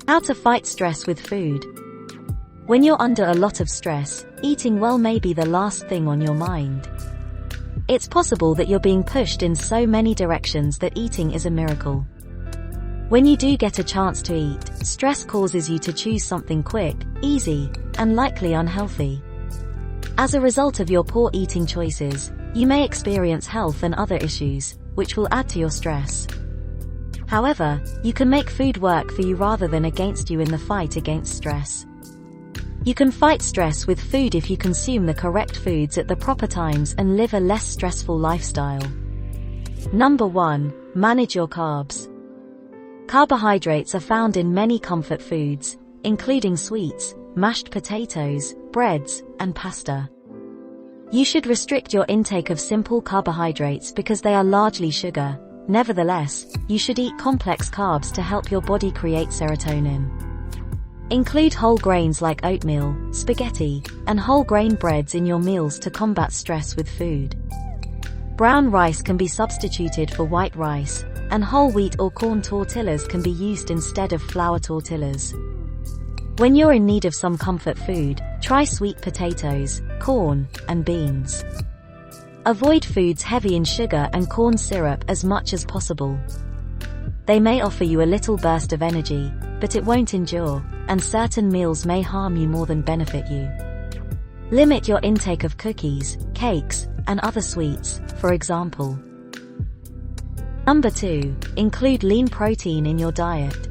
How to fight stress with food. When you're under a lot of stress, eating well may be the last thing on your mind. It's possible that you're being pushed in so many directions that eating is a miracle. When you do get a chance to eat, stress causes you to choose something quick, easy, and likely unhealthy. As a result of your poor eating choices, you may experience health and other issues, which will add to your stress. However, you can make food work for you rather than against you in the fight against stress. You can fight stress with food if you consume the correct foods at the proper times and live a less stressful lifestyle. Number 1. Manage your carbs. Carbohydrates are found in many comfort foods, including sweets, mashed potatoes, breads, and pasta. You should restrict your intake of simple carbohydrates because they are largely sugar. Nevertheless, you should eat complex carbs to help your body create serotonin. Include whole grains like oatmeal, spaghetti, and whole grain breads in your meals to combat stress with food. Brown rice can be substituted for white rice, and whole wheat or corn tortillas can be used instead of flour tortillas. When you're in need of some comfort food, try sweet potatoes, corn, and beans. Avoid foods heavy in sugar and corn syrup as much as possible. They may offer you a little burst of energy, but it won't endure, and certain meals may harm you more than benefit you. Limit your intake of cookies, cakes, and other sweets, for example. Number 2. Include lean protein in your diet.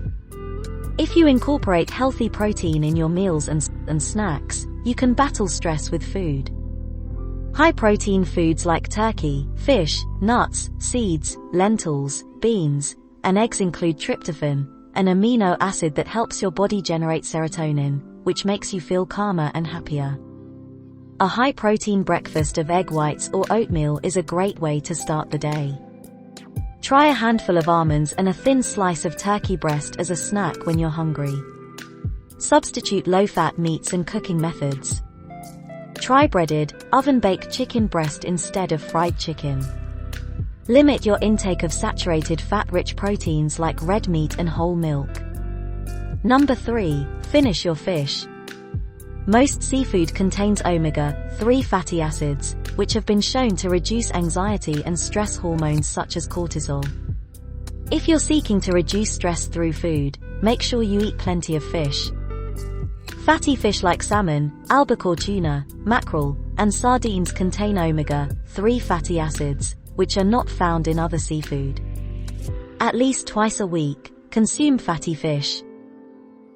If you incorporate healthy protein in your meals and snacks, you can battle stress with food. High-protein foods like turkey, fish, nuts, seeds, lentils, beans, and eggs include tryptophan, an amino acid that helps your body generate serotonin, which makes you feel calmer and happier. A high-protein breakfast of egg whites or oatmeal is a great way to start the day. Try a handful of almonds and a thin slice of turkey breast as a snack when you're hungry. Substitute low-fat meats and cooking methods. Try breaded, oven-baked chicken breast instead of fried chicken. Limit your intake of saturated fat-rich proteins like red meat and whole milk. Number 3. Finish your fish. Most seafood contains omega-3 fatty acids, which have been shown to reduce anxiety and stress hormones such as cortisol. If you're seeking to reduce stress through food, make sure you eat plenty of fish. Fatty fish like salmon, albacore tuna, mackerel, and sardines contain omega-3 fatty acids, which are not found in other seafood. At least twice a week, consume fatty fish.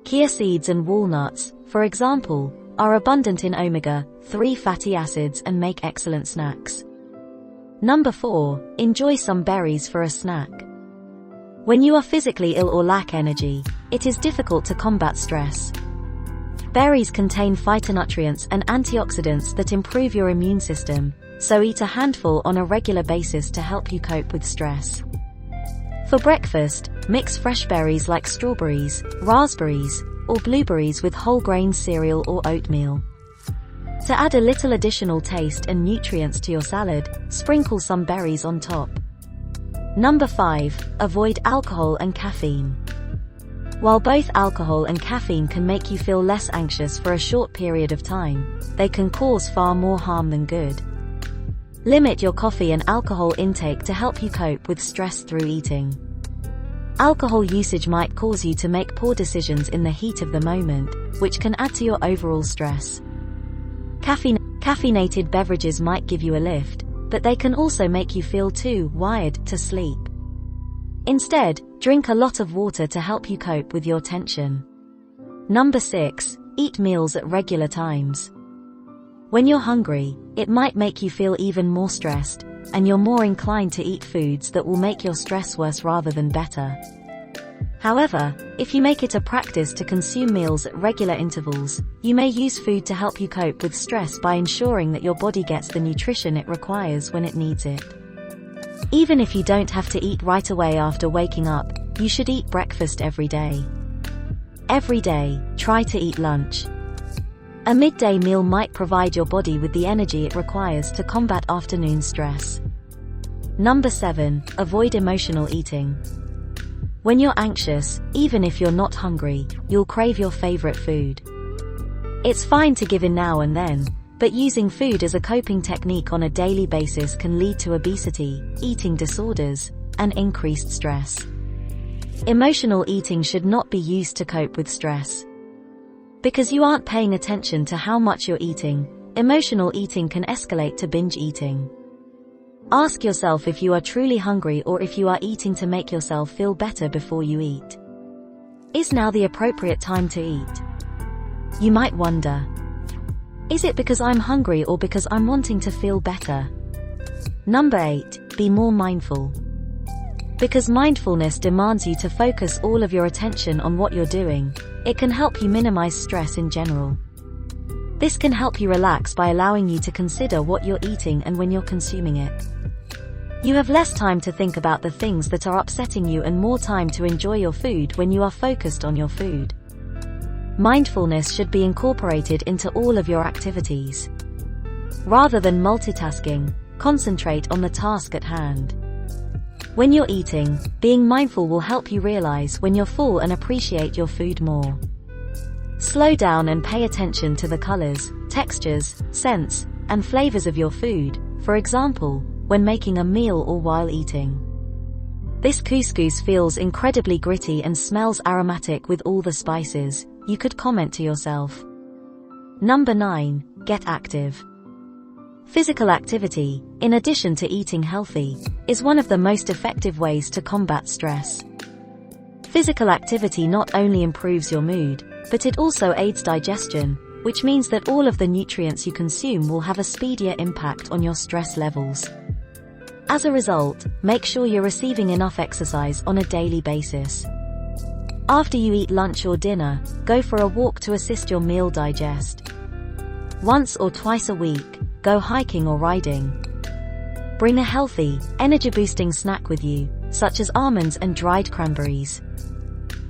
Chia seeds and walnuts, for example, are abundant in omega-3 fatty acids and make excellent snacks. Number 4. Enjoy some berries for a snack. When you are physically ill or lack energy, it is difficult to combat stress. Berries contain phytonutrients and antioxidants that improve your immune system, so eat a handful on a regular basis to help you cope with stress. For breakfast, mix fresh berries like strawberries, raspberries, or blueberries with whole grain cereal or oatmeal. To add a little additional taste and nutrients to your salad, sprinkle some berries on top. Number 5. Avoid alcohol and caffeine. While both alcohol and caffeine can make you feel less anxious for a short period of time, they can cause far more harm than good. Limit your coffee and alcohol intake to help you cope with stress through eating. Alcohol usage might cause you to make poor decisions in the heat of the moment, which can add to your overall stress. Caffeinated beverages might give you a lift, but they can also make you feel too wired to sleep. Instead, drink a lot of water to help you cope with your tension. Number 6. Eat meals at regular times. When you're hungry, it might make you feel even more stressed, and you're more inclined to eat foods that will make your stress worse rather than better. However, if you make it a practice to consume meals at regular intervals, you may use food to help you cope with stress by ensuring that your body gets the nutrition it requires when it needs it. Even if you don't have to eat right away after waking up, you should eat breakfast every day. Every day, try to eat lunch. A midday meal might provide your body with the energy it requires to combat afternoon stress. Number 7. Avoid emotional eating. When you're anxious, even if you're not hungry, you'll crave your favorite food. It's fine to give in now and then, but using food as a coping technique on a daily basis can lead to obesity, eating disorders, and increased stress. Emotional eating should not be used to cope with stress. Because you aren't paying attention to how much you're eating, emotional eating can escalate to binge eating. Ask yourself if you are truly hungry or if you are eating to make yourself feel better before you eat. Is now the appropriate time to eat? You might wonder, is it because I'm hungry or because I'm wanting to feel better? Number 8, be more mindful. Because mindfulness demands you to focus all of your attention on what you're doing, it can help you minimize stress in general. This can help you relax by allowing you to consider what you're eating and when you're consuming it. You have less time to think about the things that are upsetting you and more time to enjoy your food when you are focused on your food. Mindfulness should be incorporated into all of your activities. Rather than multitasking, concentrate on the task at hand. When you're eating, being mindful will help you realize when you're full and appreciate your food more. Slow down and pay attention to the colors, textures, scents, and flavors of your food, for example, when making a meal or while eating. This couscous feels incredibly gritty and smells aromatic with all the spices, you could comment to yourself. Number 9, get active. Physical activity, in addition to eating healthy, is one of the most effective ways to combat stress. Physical activity not only improves your mood, but it also aids digestion, which means that all of the nutrients you consume will have a speedier impact on your stress levels. As a result, make sure you're receiving enough exercise on a daily basis. After you eat lunch or dinner, go for a walk to assist your meal digest. Once or twice a week, go hiking or riding. Bring a healthy, energy-boosting snack with you, such as almonds and dried cranberries.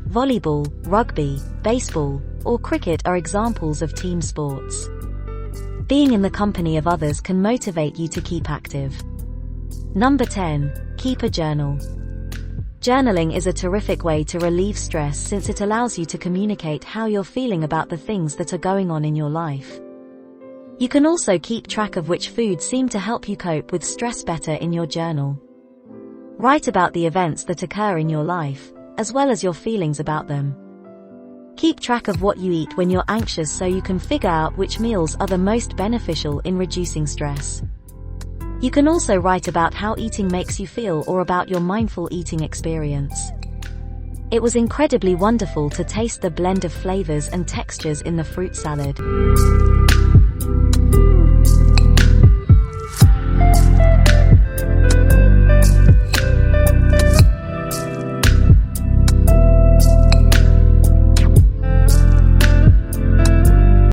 Volleyball, rugby, baseball, or cricket are examples of team sports. Being in the company of others can motivate you to keep active. Number 10, keep a journal. Journaling is a terrific way to relieve stress since it allows you to communicate how you're feeling about the things that are going on in your life. You can also keep track of which foods seem to help you cope with stress better in your journal. Write about the events that occur in your life, as well as your feelings about them. Keep track of what you eat when you're anxious so you can figure out which meals are the most beneficial in reducing stress. You can also write about how eating makes you feel or about your mindful eating experience. It was incredibly wonderful to taste the blend of flavors and textures in the fruit salad.